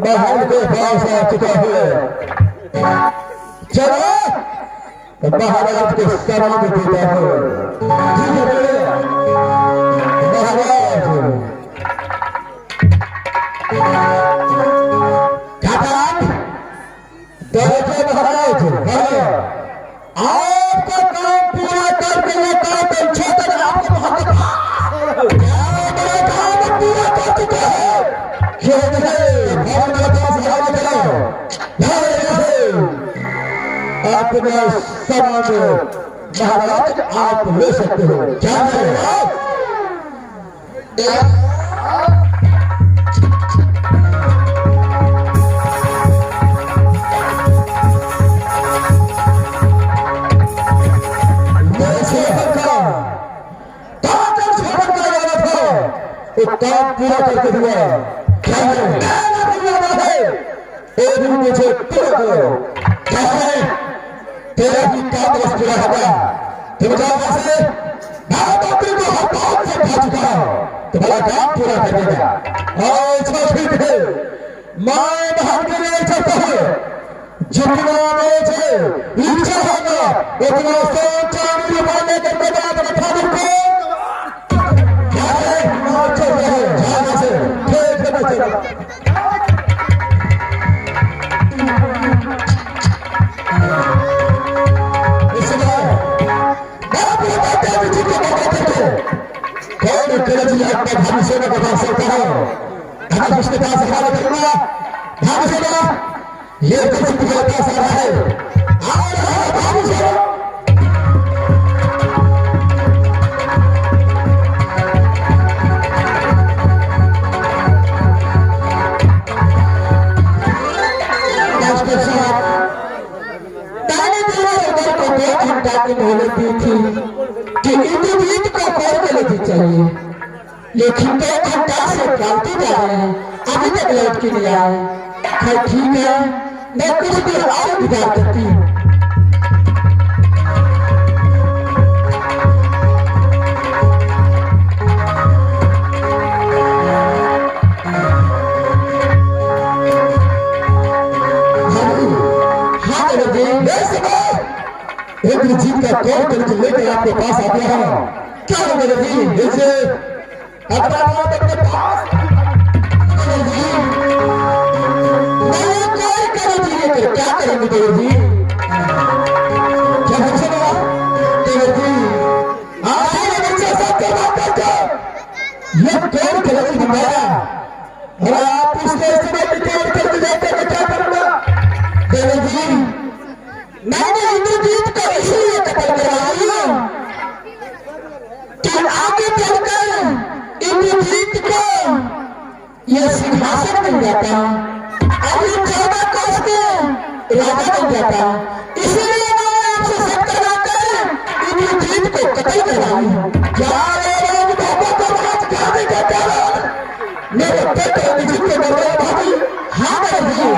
महल के पास आ चुका है। चलो महाराज के सलाम देता है। महाराज महाराज आपका काम पूरा करके ये काम पंचायत आपको बहुत पूरा कर चुका है। अपना सामान महाराज आप ले सकते हो। क्या काम पूरा करके दिया मुझे पूरा करो। क्या है तेरा भी काम पूरा होगा। तुम जाओ से नौकरी को बहुत से खा चुका तुम्हारा काम पूरा कर देगा। और ठीक है मैं भाग्य नहीं चाहता हूँ जितना मुझे इच्छा होगा उतना सोचा पाने के बाद रखा दूंगा। भविष्य में बता सकता है अगर उसके पास हमारा करूंगा भविष्य में ये पास आ रहा है। चाहिए लेकिन 2 घंटा से डालते जा रहे हैं अभी तक लौट के नहीं आए। खैर ठीक है मैं कुछ देर और इंतजार करती हूँ। जीत का कॉल करके लेकर आपके पास आ गया है। क्या हो मेरे जी जैसे अपना अपने पास क्या करेंगे देव जी? क्या देव जी ये कौन गलती हमारा और आप उसने करके जाते क्या करूंगा? देव जी मैंने इंद्रजीत को इसलिए कतल करवाई कि आगे चलकर इंद्रजीत को यह सिंहासन मिल जाता अभी 14 कोस के राजा बन जाता। इसीलिए मैंने आपसे सब करवाकर इंद्रजीत को कतल करवाई। क्या मेरे बेटे इंद्रजीत के दरबार भाभी हाँ कर दी।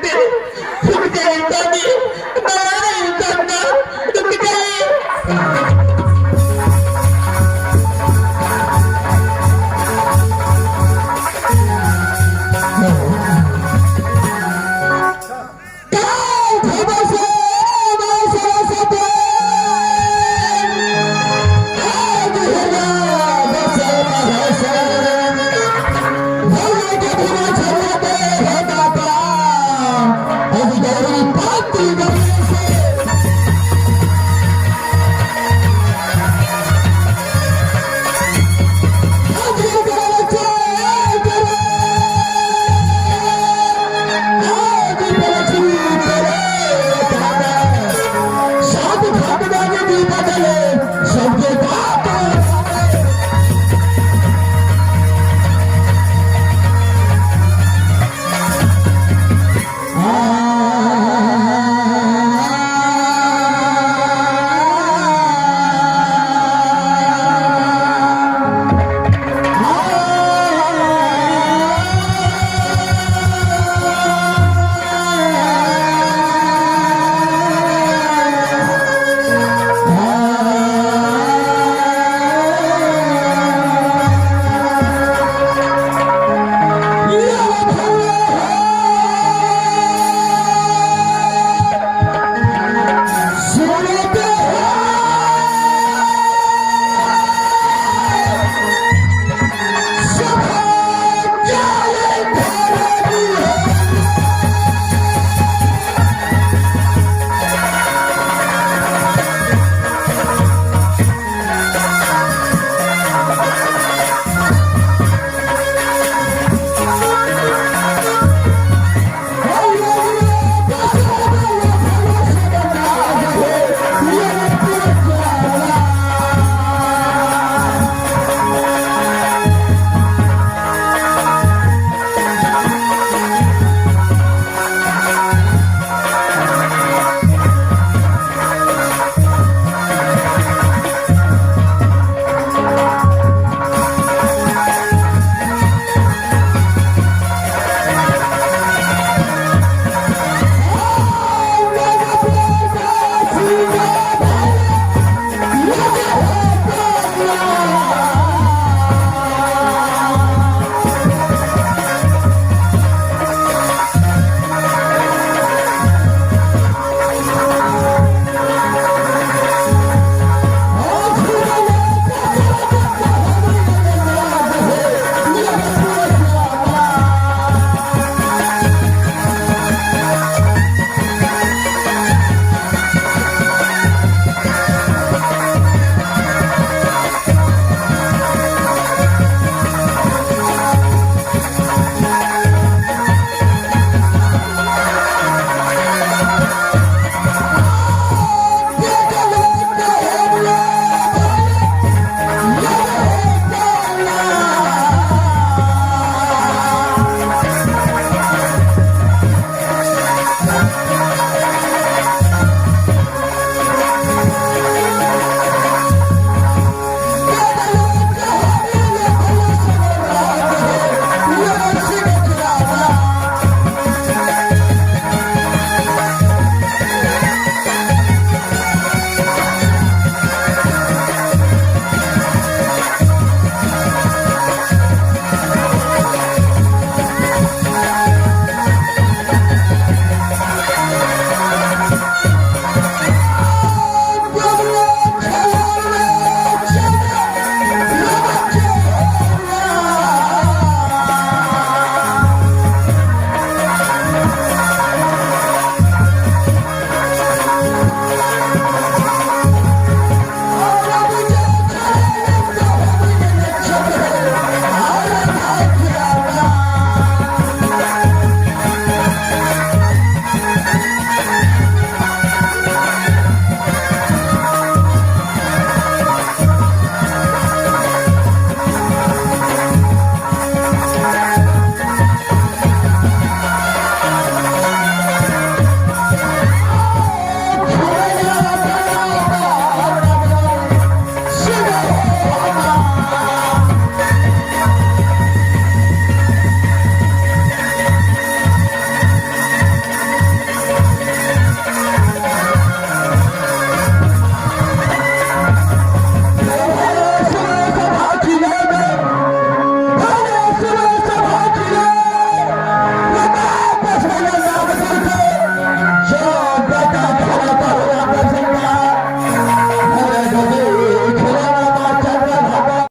टिकटे